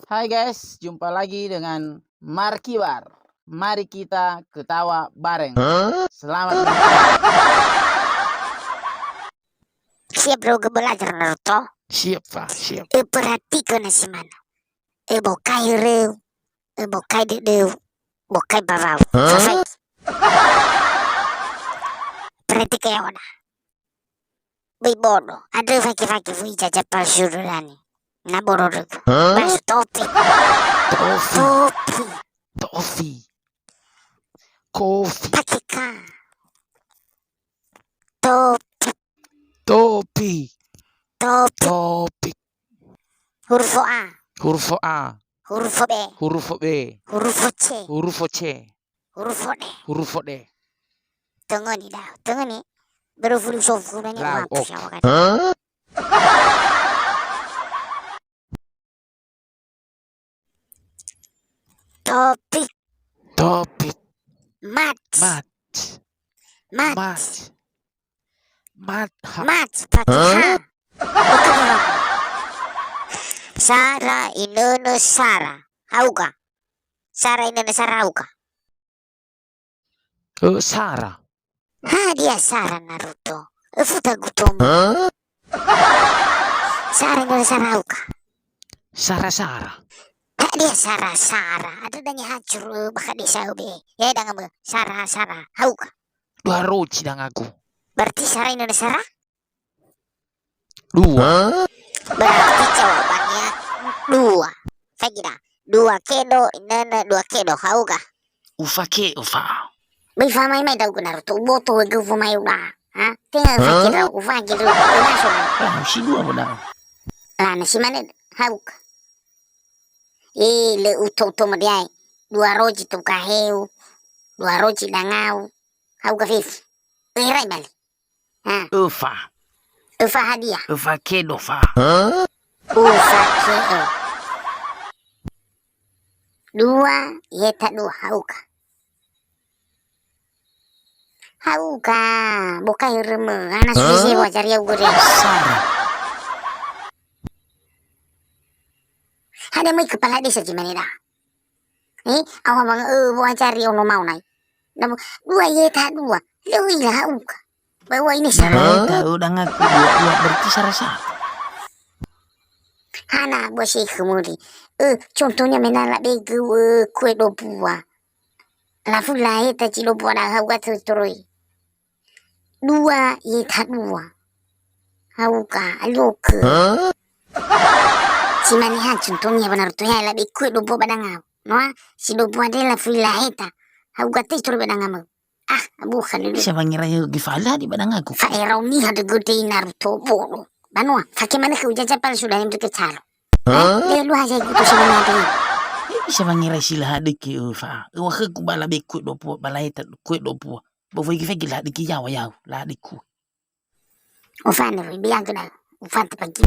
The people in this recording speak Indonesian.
Hai guys, jumpa lagi dengan Markibar. Mari kita ketawa bareng. Selamat menikmati. Siap bro ke belajar Naruto. Siap, Pak. Siap. Perhatikan si mana. Bokai reu. Bokai dedeu. Bokai babau. Selesai. Perhatikan ya ona. Bono. Ada faki-faki fui jaja palsu dulani. Na boro regu. Basu topi. Tofi. Kofi. Pakika. Topi. Huruf A. Huruf A. Huruf B. Huruf B. Huruf C. Huruf C. Huruf D. D. Tunggu nih dah. Tunggu nih. Baru filosofi nanya apa sih awak kata. Topik. Mat. Pakai ha. Sara inono Sara. Hauka. Sara inono Sara hauka. Sara. Dia Sara Naruto. Futa gutomo. Sara inono Sara hauka. Sara. Dia Sara. Ada danya hancur baka desa ube. Ya dengan Sara hauka. Dua roci dang aku. Berarti Sara inono Sara? Dua. Berarti jawabannya 2. Fagida. 2 kedo inana 2 kedo hauka. Ufa. Bifa mai daw ko Naruto. Boto wag ko mai udah. Ha? Tinggal fakir ufa gitu. Udah sudah. Si dua benar. Si mana hauka. Le uto madiay. 2 roji tu kaheu. 2 roji dangau. Hauka fif. Rai bali. Ha. Ufa Hadiah. Ufa kedo fa. Ufa kedo. 2 yeta 2 hauka. Bukan reme. Anak sudah sewa cari yang gue. Sara. Ada mai kepala desa gimana dah? Awak bang buat cari yang mau naik. 2 yeta 2. Lu ilah hauka. Bawa ini Sara. Tahu udah ngaku 2 berarti Sara. Hana buat sih kemudi. Contohnya menalak begu kue dopua. Lafu lahir tak cilo buat dah hauka terus. 2 yeta 2. Hauka aluke. Si manihan contohnya benar tuh ya lebih kue dopua badangau. Noa si dopua dia lafu lahir tak. Hauka terus badangau. Bukan dulu. Siapa ngira gifala di badang aku? Fairau ni ada gede Naruto bono. Banua, bagaimana kau jajapal sudah yang berkecalo? Dia lu aja gitu sebenarnya tadi. Siapa ngira sila deki ufa. Wah aku bala bekut dopu balai tak kut dopu. Bawa gifek lah deki yawa lah deku. Ufan bilang kena. Ufan terpagi.